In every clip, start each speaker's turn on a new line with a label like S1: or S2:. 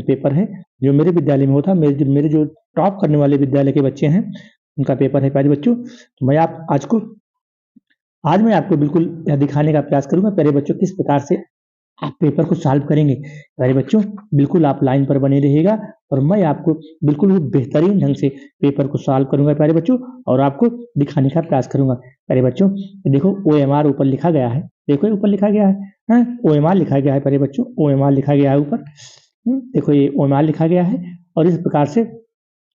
S1: Paper है जो मेरे विद्यालय में होता है। मेरे जो टॉप करने वाले विद्यालय के बच्चे हैं उनका पेपर है प्यारे बच्चों। तो आज मैं आपको बिल्कुल यह दिखाने का प्रयास करूंगा प्यारे बच्चों किस प्रकार से आप पेपर को सॉल्व करेंगे। प्यारे बच्चों बिल्कुल आप लाइन पर बने रहिएगा और मैं आपको बिल्कुल बेहतरीन ढंग से पेपर को सॉल्व करूंगा प्यारे बच्चों, और आपको दिखाने का प्रयास करूंगा। प्यारे बच्चों देखो OMR ऊपर लिखा गया है, देखो ऊपर लिखा गया है, OMR लिखा गया है प्यारे बच्चों, OMR लिखा गया है ऊपर। देखो ये OMR लिखा गया है और इस प्रकार से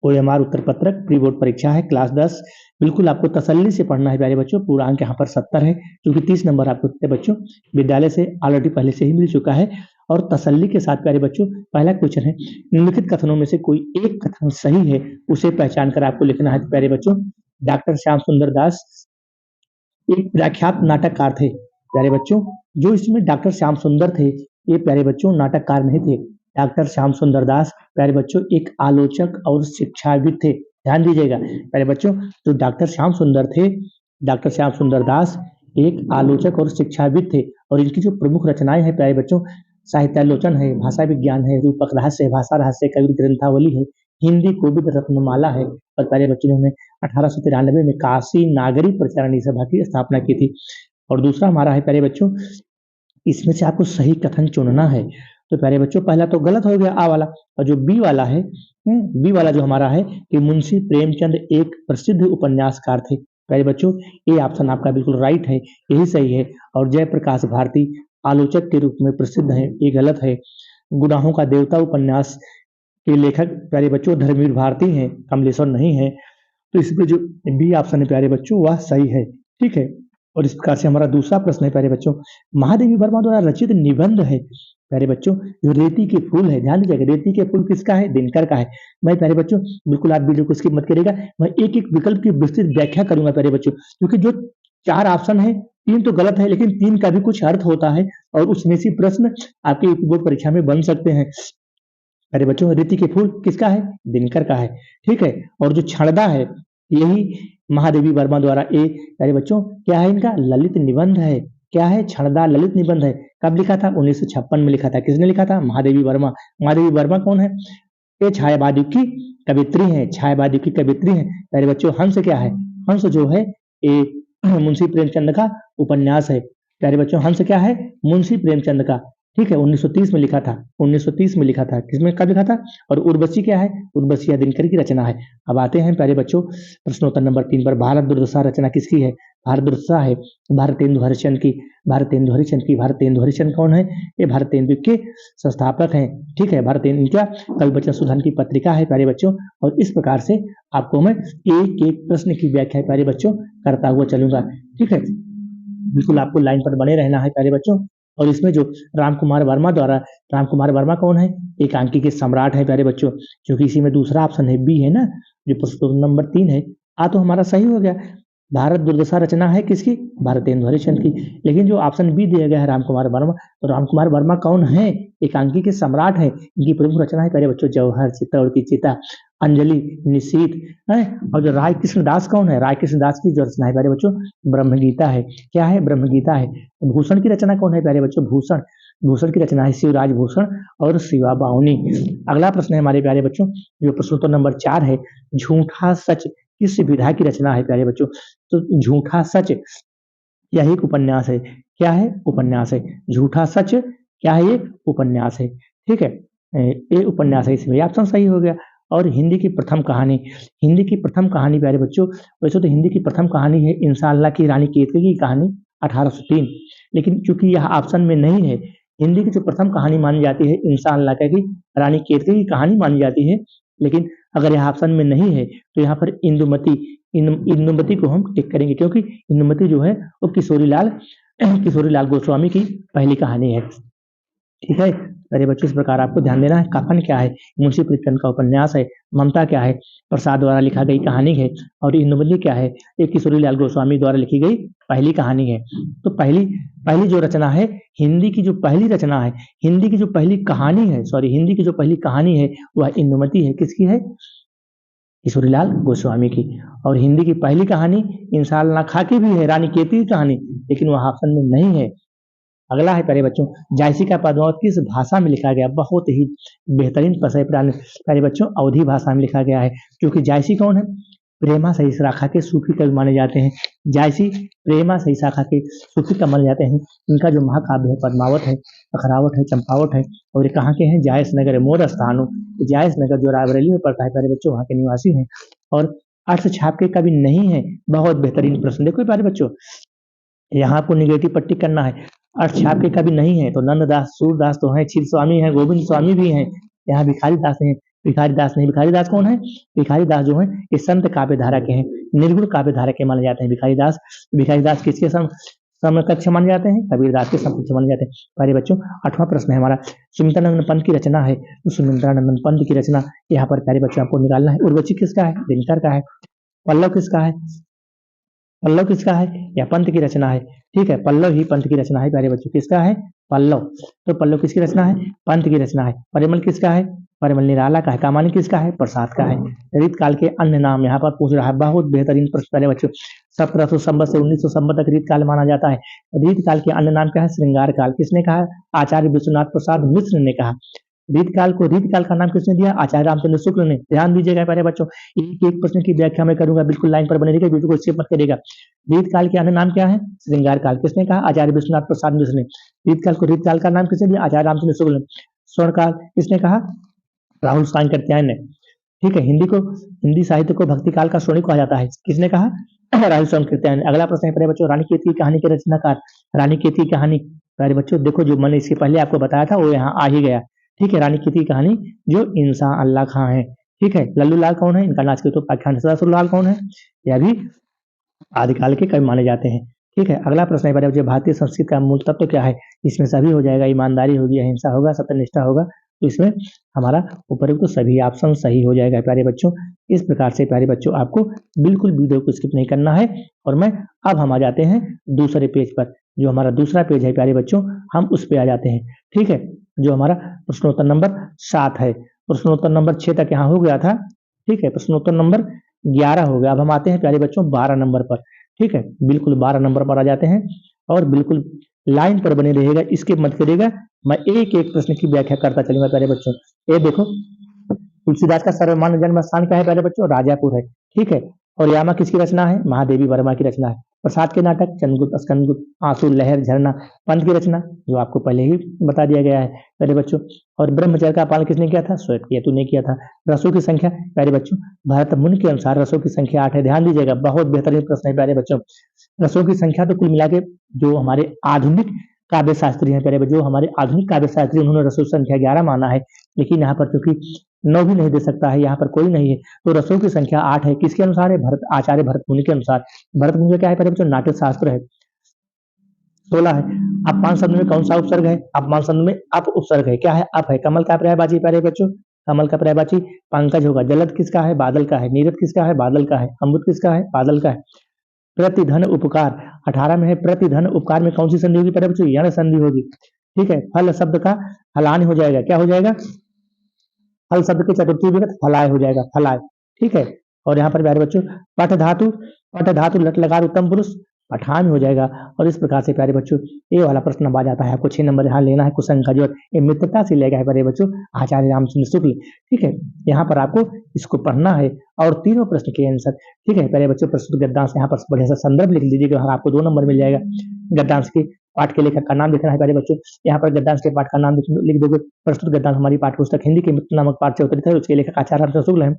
S1: OMR उत्तर पत्रक प्री बोर्ड परीक्षा है क्लास 10। बिल्कुल आपको तसल्ली से पढ़ना है प्यारे बच्चों। पूरा अंक यहाँ पर 70 है क्योंकि 30 नंबर आपको बच्चों विद्यालय से ऑलरेडी पहले से ही मिल चुका है। और तसल्ली के साथ प्यारे बच्चों पहला क्वेश्चन है, निम्नलिखित कथनों में से कोई एक कथन सही है उसे पहचान कर आपको लिखना है। प्यारे बच्चों डॉक्टर श्याम सुंदर दास एक प्रख्यात नाटककार थे प्यारे बच्चों। जो इसमें डॉक्टर श्याम सुंदर थे ये प्यारे बच्चों नाटककार नहीं थे। डॉक्टर श्याम सुंदर दास प्यारे बच्चों एक आलोचक और शिक्षाविद थे। ध्यान दीजिएगा प्यारे बच्चों, जो डॉक्टर श्याम सुंदर थे, डॉक्टर श्याम सुंदर दास एक आलोचक और शिक्षाविद थे। और इनकी जो प्रमुख रचनाएं हैं प्यारे बच्चों, साहित्यालोचन है, भाषा विज्ञान है, रूपक रहस्य है, भाषा रहस्य, कवि ग्रंथावली है, हिंदी कोविद रत्नमाला है। और प्यारे बच्चों ने 1893 में काशी नागरी प्रचारणी सभा की स्थापना की थी। और दूसरा हमारा है प्यारे बच्चों, इसमें से आपको सही कथन चुनना है। तो प्यारे बच्चों पहला तो गलत हो गया आ वाला, और जो बी वाला है, बी वाला जो हमारा है कि मुंशी प्रेमचंद एक प्रसिद्ध उपन्यासकार थे। प्यारे बच्चों ये ऑप्शन आपका बिल्कुल राइट है, यही सही है। और जयप्रकाश भारती आलोचक के रूप में प्रसिद्ध है, ये गलत है। गुनाहों का देवता उपन्यास के लेखक प्यारे बच्चों धर्मवीर भारती हैं, कमलेश्वर नहीं है। तो इसमें जो बी ऑप्शन है प्यारे बच्चों वह सही है, ठीक है। और इस प्रकार से हमारा दूसरा प्रश्न है प्यारे बच्चों, महादेवी वर्मा द्वारा रचित निबंध है प्यारे बच्चों जो रेती के फूल है। ध्यान दीजिएगा रेती के फूल किसका है, दिनकर का है। मैं प्यारे बच्चों बिल्कुल आप वीडियो को स्किप मत करिएगा, मैं एक एक विकल्प की विस्तृत व्याख्या करूंगा प्यारे बच्चों, क्योंकि जो 4 ऑप्शन है 3 तो गलत है लेकिन 3 का भी कुछ अर्थ होता है और उसमें से प्रश्न आपके बोर्ड परीक्षा में बन सकते हैं। अरे बच्चों रेती के फूल किसका है, दिनकर का है, ठीक है। और जो छड़दा है यही महादेवी वर्मा द्वारा अरे बच्चों क्या है, इनका ललित निबंध है। क्या है, छड़दा ललित निबंध है। कब लिखा था, 1956 में लिखा था। किसने लिखा था, महादेवी वर्मा। महादेवी वर्मा कौन है, ये छायावादी की कवित्री है, छायावादी की कवित्री है। अरे बच्चों हंस क्या है, हंस जो है ये मुंशी प्रेमचंद का उपन्यास है। प्यारे बच्चों हंस क्या है, मुंशी प्रेमचंद का, ठीक है। 1930 में लिखा था, 1930 में लिखा था। किसमें कब लिखा था। और उर्वशी क्या है, उर्वशी दिनकर की रचना है। अब आते हैं प्यारे बच्चों प्रश्नोत्तर नंबर 3 पर। भारत दुर्दशा रचना किसकी है, भारत दुर्दशा है भारतेंदु हरिश्चंद्र की। भारतेंदु हरिश्चंद्र की। भारतेंदु हरिश्चंद्र कौन है, ये भारतेंदु के संस्थापक हैं, ठीक है। भारतेंदु क्या कवि वचन सुधान की पत्रिका है प्यारे बच्चों। और इस प्रकार से आपको मैं एक एक प्रश्न की व्याख्या प्यारे बच्चों करता हुआ चलूंगा, ठीक है। बिल्कुल आपको लाइन पर बने रहना है प्यारे बच्चों। और इसमें जो राम कुमार वर्मा द्वारा, राम कुमार वर्मा कौन है, एकांकी के सम्राट है प्यारे बच्चों, क्योंकि इसी में दूसरा ऑप्शन है बी है ना, जो प्रश्न नंबर 3 है। तो हमारा सही हो गया। भारत दुर्दशा रचना है किसकी, भारतेंदु हरिश्चंद्र की। लेकिन जो ऑप्शन बी दिया गया है राम कुमार वर्मा, तो राम कुमार वर्मा कौन है, एकांकी के सम्राट है। इनकी प्रमुख रचना है प्यारे बच्चों जौहर, चित्तौड़ की चिता, अंजलि, निशीथ है। और जो राय कृष्णदास कौन है, राय कृष्णदास की जो रचना है प्यारे बच्चों ब्रह्मगीता है। क्या है, ब्रह्मगीता है। भूषण की रचना कौन है प्यारे बच्चों, भूषण, भूषण की रचना है शिवराज भूषण और शिवा बाहुनी। अगला प्रश्न है हमारे प्यारे बच्चों, जो प्रश्नोत्तर नंबर 4 है, झूठा सच किस विधा की रचना है प्यारे बच्चों। तो झूठा सच यह एक उपन्यास है। क्या है, उपन्यास है। झूठा सच क्या है, ये उपन्यास है, ठीक है। ये उपन्यास है, इसमें ऑप्शन सही हो गया। और हिंदी की प्रथम कहानी, हिंदी की प्रथम कहानी प्यारे बच्चों, वैसे तो हिंदी की प्रथम कहानी है इंशाअल्लाह की रानी केतकी की कहानी 1803, लेकिन चूंकि यह ऑप्शन में नहीं है, हिंदी की जो प्रथम कहानी मानी जाती है इंशाअल्लाह की रानी केतकी की कहानी मानी जाती है। लेकिन अगर यह ऑप्शन में नहीं है तो यहाँ पर इंदुमती, इंदुमती को हम टिक करेंगे, क्योंकि इंदुमती जो है वो किशोरी लाल गोस्वामी की पहली कहानी है, ठीक है। अरे बच्चों इस प्रकार आपको ध्यान देना है। कफन क्या है, मुंशी प्रेमचंद का उपन्यास है। ममता क्या है, प्रसाद द्वारा लिखा गई कहानी है। और इंदुमती क्या है, एक किशोरी लाल गोस्वामी द्वारा लिखी गई पहली कहानी है। तो पहली जो रचना है, हिंदी की जो पहली रचना है, हिंदी की जो पहली कहानी है, हिंदी की जो पहली कहानी है वह इंदुमती है। किसकी है, किशोरीलाल गोस्वामी की। और हिंदी की पहली कहानी इंसाल्लाह खां की भी है, रानी केतकी की कहानी, लेकिन वह ऑप्शन में नहीं है। अगला है प्यारे बच्चों, जायसी का पद्मावत किस भाषा में लिखा गया? बहुत ही बेहतरीन प्रश्न है प्यारे बच्चों, अवधी भाषा में लिखा गया है। क्योंकि जायसी कौन है? प्रेमा सही शाखा के सूफी कवि माने जाते हैं। जायसी प्रेमा सही शाखा के सूफी कवि माने जाते हैं। इनका जो महाकाव्य है पद्मावत है, अखरावत है, चंपावत है, और ये कहाँ के हैं? जायस नगर मोर स्थानु। जायस नगर जो रायबरेली में पड़ता है प्यारे बच्चों, वहाँ के निवासी हैं। और अर्थ छाप के कवि नहीं है। बहुत बेहतरीन प्रश्न। देखो प्यारे बच्चों, यहाँ आपको निगेटिव पट्टी करना है। अर्थ छाप के कवि नहीं है तो नंददास, सूरदास तो हैं, क्षीर स्वामी हैं, गोविंद स्वामी भी हैं। यहाँ भिखारी दास हैं, भिखारी दास नहीं। भिखारी दास कौन है? भिखारी दास जो है ये संत काव्य धारा के हैं, निर्गुण काव्य धारा के माने जाते हैं भिखारी दास। भिखारी दास किसके समकक्ष माने जाते हैं? कबीर दास के समकक्ष माने जाते हैं। प्यारे बच्चों, 8वां प्रश्न है हमारा, सुमित्रानंद पंत की रचना है। तो सुमित्रानंद पंत की रचना यहाँ पर प्यारे बच्चों आपको निकालना है। उर्वशी किसका है? दिनकर का है। पल्लव किसका है? पल्लव किसका है? या पंत की रचना है। ठीक है, पल्लव ही पंत की रचना है प्यारे बच्चों। किसका है? पल्लव। तो पल्लव किसकी रचना है? पंत की रचना है। परिमल किसका है? परिमल निराला का है। कामानी किसका है? प्रसाद का है। रीत काल के अन्य नाम यहाँ पर पूछ रहा है। बहुत बेहतरीन प्रश्न प्यारे बच्चों। 1700 संवत से 1900 संवत तक रीत काल माना जाता है। रीत काल के अन्य नाम क्या है? श्रृंगार काल। किसने कहा? आचार्य विश्वनाथ प्रसाद मिश्र ने कहा। रीत काल का नाम किसने दिया? आचार्य रामचंद्र शुक्ल ने। ध्यान दीजिएगा प्यारे बच्चों, एक एक प्रश्न की व्याख्या मैं करूंगा, बिल्कुल लाइन पर बने रहिएगा, वीडियो को स्किप मत करिएगा। रीत काल के अन्य नाम क्या है? श्रृंगार काल। किसने कहा? आचार्य विश्वनाथ प्रसाद मिश्र ने। रीत काल का नाम किसने दिया? आचार्य रामचंद्र शुक्ल ने। स्वर्ण काल किसने कहा? राहुल सांकृत्यायन ने। ठीक है, हिंदी साहित्य को भक्ति काल का स्वर्णिम कहा जाता है। किसने कहा? राहुल सांकृत्यायन ने। अगला प्रश्न है प्यारे बच्चों, रानी केतकी की कहानी के रचनाकार। रानी केतकी की कहानी प्यारे बच्चों देखो, जो मैंने इसके पहले आपको बताया था वो यहाँ आ ही गया। ठीक है, रानी केतकी की कहानी जो इंसान अल्लाह खां है। ठीक है, लल्लू लाल कौन है? इनका नाच के तो पाख्यान सदासुर कौन है? यह भी आदिकाल के कवि माने जाते हैं। ठीक है, अगला प्रश्न है प्यारे बच्चों, भारतीय संस्कृति का मूल तत्व क्या है? इसमें सभी हो जाएगा, ईमानदारी होगी, अहिंसा होगा, सत्यनिष्ठा होगा। तो इसमें हमारा उपयुक्त तो सभी ऑप्शन सही हो जाएगा प्यारे बच्चों। इस प्रकार से प्यारे बच्चों आपको बिल्कुल वीडियो को स्किप नहीं करना है। और अब हम आ जाते हैं दूसरे पेज पर। जो हमारा दूसरा पेज है प्यारे बच्चों, हम उस पे आ जाते हैं। ठीक है, जो हमारा प्रश्नोत्तर नंबर 7 है। प्रश्नोत्तर नंबर 6 तक यहाँ हो गया था। ठीक है, प्रश्नोत्तर नंबर 11 हो गया। अब हम आते हैं प्यारे बच्चों 12 नंबर पर। ठीक है, बिल्कुल 12 नंबर पर आ जाते हैं और बिल्कुल लाइन पर बने रहिएगा, स्किप मत करिएगा। मैं एक एक प्रश्न की व्याख्या करता चलूंगा प्यारे बच्चों। ये देखो, तुलसीदास का सर्वमान्य जन्म स्थान क्या है प्यारे बच्चों? राजापुर है। ठीक है, और यामा किसकी रचना है? महादेवी वर्मा की रचना है। प्रसाद के नाटक चंद्रगुप्त, स्कंदगुप्त, आंसू, लहर, झरना, पंत की रचना जो आपको पहले ही बता दिया गया है प्यारे बच्चों। और ब्रह्मचर्य का पालन किसने किया था? श्वेतकेतु ने किया था। रसों की संख्या प्यारे बच्चों, भरत मुनि के अनुसार रसों की संख्या 8 है। ध्यान दीजिएगा, बहुत बेहतरीन प्रश्न है प्यारे बच्चों। रसों की संख्या तो कुल मिला के जो हमारे आधुनिक काव्य शास्त्री हैं प्यारे बच्चों, जो हमारे आधुनिक काव्य शास्त्री, उन्होंने रसों की संख्या 11 माना है। लेकिन यहाँ पर क्योंकि 9 भी नहीं दे सकता है, यहाँ पर कोई नहीं है, तो रसों की संख्या 8 है। किसके अनुसार है? आचार्य भरत मुनि के अनुसार। भरत मुनि का क्या है प्यारे बच्चों? नाट्य शास्त्र है। 16 है। अपमान शब्द में कौन सा उपसर्ग है? अपमान शब्द में अप उपसर्ग है। क्या है? अप है। कमल का पर्यायवाची प्यारे बच्चों, कमल का पर्यायवाची पंकज होगा। जलद किसका है? बादल का है। नीरद किसका है? बादल का है। अमृत किसका है? बादल का है। प्रतिधन उपकार 18 में है। प्रतिधन उपकार में कौन सी संधि होगी प्यारे बच्चों? यण संधि होगी। ठीक है, फल शब्द का फलान हो जाएगा। क्या हो जाएगा? फल शब्द के चतुर्थी विभक्त फलाय हो जाएगा, फलाय। ठीक है, और यहाँ पर प्यारे बच्चों पठ धातु लट लकार उत्तम पुरुष पठान हो जाएगा। और इस प्रकार से प्यारे बच्चों ये वाला प्रश्न आ जाता है। आपको 6 नंबर यहाँ लेना है। कुसंग का जो ये मित्रता से लेगा है प्यारे बच्चों, आचार्य रामचंद्र शुक्ल। ठीक है, यहाँ पर आपको इसको पढ़ना है और तीनों प्रश्न के आंसर। ठीक है प्यारे बच्चों, प्रस्तुत गद्यांश यहाँ पर बढ़िया सा संदर्भ लिख लीजिएगा, आपको 2 नंबर मिल जाएगा। गद्यांश के पाठ के लेखक का नाम लिखना है प्यारे बच्चों। यहाँ पर गद्यांश के पाठ का नाम लिख दोगे। प्रस्तुत गद्यांश हमारी पाठ्य पुस्तक हिंदी के मित्र नामक पाठ से उत्तरित है। उसके लेखक आचार्य रामचंद्र शुक्ल है।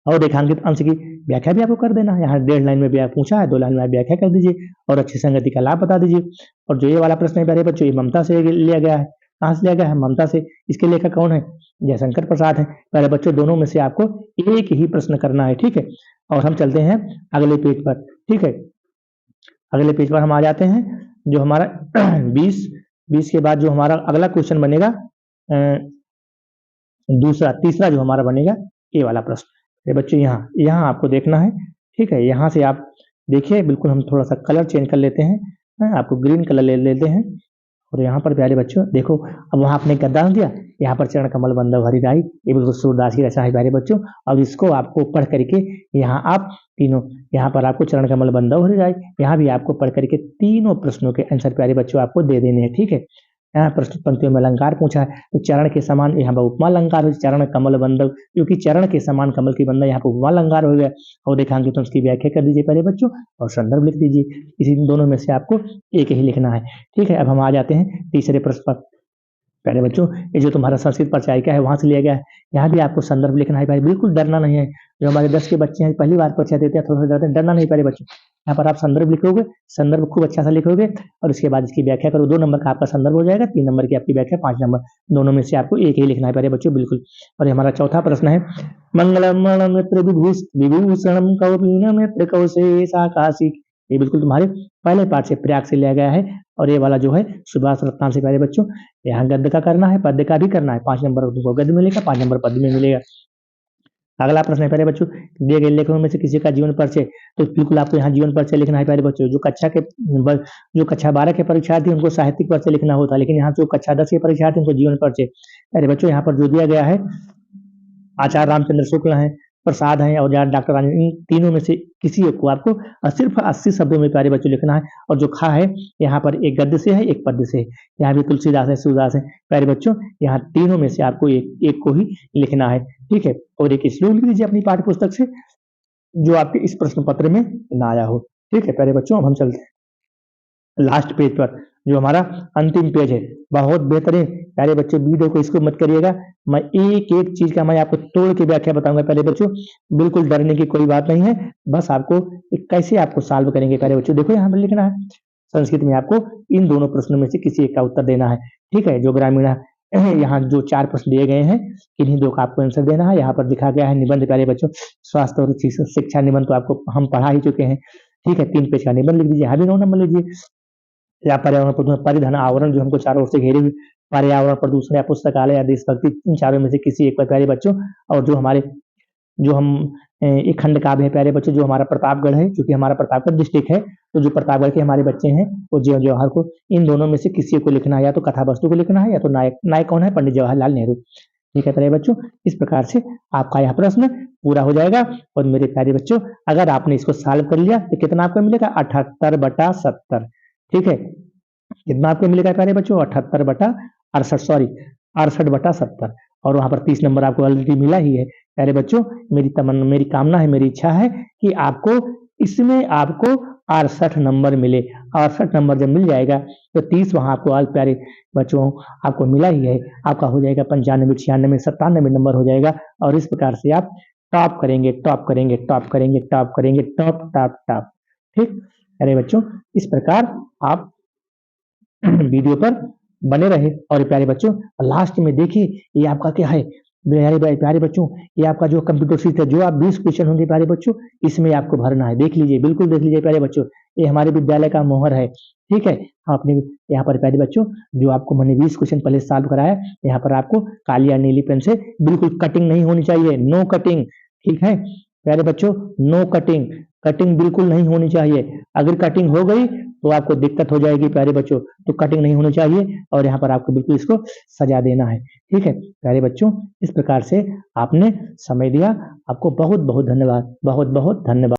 S1: और रेखांकित अंश की व्याख्या भी आपको कर देना है। यहाँ 1.5 लाइन में भी पूछा है, 2 लाइन में व्याख्या कर दीजिए और अच्छी संगति का लाभ बता दीजिए। और जो ये वाला प्रश्न है प्यारे बच्चों, ये ममता से लिया गया है। कहाँ से लिया गया है? ममता से। इसके लेखक कौन है? जयशंकर प्रसाद है। प्यारे बच्चों, दोनों में से आपको एक ही प्रश्न करना है। ठीक है, और हम चलते हैं अगले पेज पर। ठीक है, अगले पेज पर हम आ जाते हैं। जो हमारा 20 के बाद जो हमारा अगला क्वेश्चन बनेगा, तीसरा जो हमारा बनेगा ये वाला प्रश्न। ये बच्चों यहाँ आपको देखना है। ठीक है, यहाँ से आप देखिए, बिल्कुल हम थोड़ा सा कलर चेंज कर लेते हैं। आपको ग्रीन कलर ले लेते हैं और यहाँ पर प्यारे बच्चों देखो, अब वहाँ आपने गद्दा दिया, यहाँ पर चरण कमल बंधव हरिराई, ये बिल्कुल सूरदास की रचना है प्यारे बच्चों। अब इसको आपको पढ़ करके यहाँ आप तीनों, यहाँ पर आपको चरण कमल बंधव हरिराई, यहाँ भी आपको पढ़ करके तीनों प्रश्नों के आंसर प्यारे बच्चों आपको दे देने हैं। ठीक है, यहाँ प्रस्तुत पंक्तियों में अलंकार पूछा है, तो चरण के समान यहाँ पर उपमा अलंकार हो, चरण कमल बंधव, क्योंकि चरण के समान कमल की बंधव यहाँ पर उपमा अलंकार हो गया। और रेखांकित तो उसकी व्याख्या कर दीजिए पहले बच्चों, और संदर्भ लिख दीजिए। इसी दोनों में से आपको एक ही लिखना है। ठीक है, अब हम आ जाते हैं तीसरे प्रश्न पर। प्यारे बच्चों, ये जो तुम्हारा संस्कृत परिचायिका है वहां से लिया गया है, यहाँ भी आपको संदर्भ लिखना है। बिल्कुल डरना नहीं है। जो हमारे 10 के बच्चे हैं, पहली बार परीक्षा देते हैं, थोड़ा सा डरते हैं, डरना नहीं प्यारे बच्चों। यहाँ पर आप संदर्भ लिखोगे, संदर्भ खूब अच्छा सा लिखोगे, और उसके बाद इसकी व्याख्या करो। 2 नंबर का आपका संदर्भ हो जाएगा, 3 नंबर की आपकी व्याख्या, 5 नंबर, दोनों में से आपको एक ही लिखना है प्यारे बच्चों, बिल्कुल। और हमारा चौथा प्रश्न है, मंगलम मित्र विभूषणम कौपीन मित्र कौशेषा काशी, ये बिल्कुल तुम्हारे पहले पाठ से प्रयाग से लिया गया है। और ये वाला जो है सुभाष रत्नाम से प्यारे बच्चों, यहाँ गद्य का करना है, पद्य का भी करना है। 5 नंबर तुमको गद्य मिलेगा, 5 नंबर पद्य में मिलेगा। अगला प्रश्न है प्यारे बच्चों, दिए गए लेखकों में से किसी का जीवन परिचय, तो बिल्कुल आपको यहाँ जीवन परिचय लिखना है प्यारे बच्चों। जो कक्षा 12 के परीक्षार्थी उनको साहित्यिक परिचय लिखना होता है, लेकिन यहाँ जो कक्षा 10 के परीक्षार्थी उनको जीवन परिचय। प्यारे बच्चों, यहाँ पर जो दिया गया है, आचार्य रामचंद्र शुक्ल हैं, प्रसाद हैं और डॉक्टर राजेंद्र, इन तीनों में से किसी एक को आपको सिर्फ 80 शब्दों में प्यारे बच्चों लिखना है। और जो खा है यहाँ पर एक गद्य से है, एक पद्य से है। यहाँ भी तुलसीदास है, सूरदास है प्यारे बच्चों, यहाँ तीनों में से आपको एक को ही लिखना है। ठीक है, और एक श्लोक लिख दीजिए अपनी पाठ्य पुस्तक से जो आपके इस प्रश्न पत्र में ना आया हो। ठीक है प्यारे बच्चों, अब हम चलते हैं लास्ट पेज पर, जो हमारा अंतिम पेज है। बहुत बेहतरीन प्यारे बच्चों, वीडियो को इसको मत करिएगा, मैं एक एक चीज का मैं आपको तोड़ के व्याख्या बताऊंगा प्यारे बच्चों। बिल्कुल डरने की कोई बात नहीं है, बस आपको कैसे आपको सॉल्व करेंगे प्यारे बच्चों। देखो यहाँ पर लिखना है, संस्कृत में आपको इन दोनों प्रश्नों में से किसी एक का उत्तर देना है। ठीक है, जो ग्रामीण यहाँ जो 4 प्रश्न दिए गए हैं, किन्हीं 2 का आपको आंसर देना है। यहाँ पर दिखा गया है निबंध प्यारे बच्चों, स्वास्थ्य और शिक्षा निबंध तो आपको हम पढ़ा ही चुके हैं। ठीक है, 3 पेज का निबंध लिख दीजिए, यहाँ भी 9 नंबर लीजिए। या पर्यावरण प्रदूषण, परिधन, आवरण जो हमको चारों ओर से घेरे हुए, पर्यावरण प्रदूषण या पुस्तकालय या देशभक्ति, इन चारों में से किसी एक पर प्यारे बच्चों। और जो हम एक खंड काव्य है प्यारे बच्चों, जो हमारा प्रतापगढ़ है, क्योंकि हमारा प्रतापगढ़ डिस्ट्रिक्ट है, तो जो प्रतापगढ़ के हमारे बच्चे हैं वो जीवन जवाहर को, इन दोनों में से किसी को लिखना है, या तो कथा वस्तु को लिखना है, या तो नायक कौन है, पंडित जवाहरलाल नेहरू। ठीक है प्यारे बच्चों, इस प्रकार से आपका यह प्रश्न पूरा हो जाएगा। और मेरे प्यारे बच्चों, अगर आपने इसको सॉल्व कर लिया तो कितना आपको मिलेगा, 78/70। ठीक है, कितना आपको मिलेगा प्यारे बच्चों, 68/68 और वहां पर 30 नंबर आपको ऑलरेडी मिला ही है प्यारे बच्चों। मेरी कामना है, मेरी इच्छा है कि आपको इसमें आपको 68 नंबर मिले। 68 नंबर जब मिल जाएगा तो 30 वहां आपको ऑल प्यारे बच्चों आपको मिला ही है, आपका हो जाएगा 95, 96, 97 नंबर हो जाएगा। और इस प्रकार से आप टॉप करेंगे, टॉप करेंगे, टॉप करेंगे, टॉप करेंगे, टॉप टॉप टॉप। ठीक प्यारे बच्चों, इस प्रकार आप वीडियो पर बने रहे। और प्यारे बच्चों, लास्ट में देखिए ये आपका क्या है प्यारे बच्चों, ये आपका जो कंप्यूटर शीट है, जो आप 20 क्वेश्चन होंगे प्यारे बच्चों, इसमें आपको भरना है। देख लीजिए, बिल्कुल देख लीजिए प्यारे बच्चों, ये हमारे विद्यालय का मोहर है। ठीक है, हम अपने यहाँ पर प्यारे बच्चों, जो आपको मैंने 20 क्वेश्चन पहले सॉल्व कराया, यहाँ पर आपको काली या नीली पेन से, बिल्कुल कटिंग नहीं होनी चाहिए, नो कटिंग। ठीक है प्यारे बच्चों, नो कटिंग, कटिंग बिल्कुल नहीं होनी चाहिए। अगर कटिंग हो गई तो आपको दिक्कत हो जाएगी प्यारे बच्चों, तो कटिंग नहीं होनी चाहिए। और यहाँ पर आपको बिल्कुल इसको सजा देना है। ठीक है प्यारे बच्चों, इस प्रकार से आपने समय दिया, आपको बहुत बहुत धन्यवाद, बहुत बहुत धन्यवाद।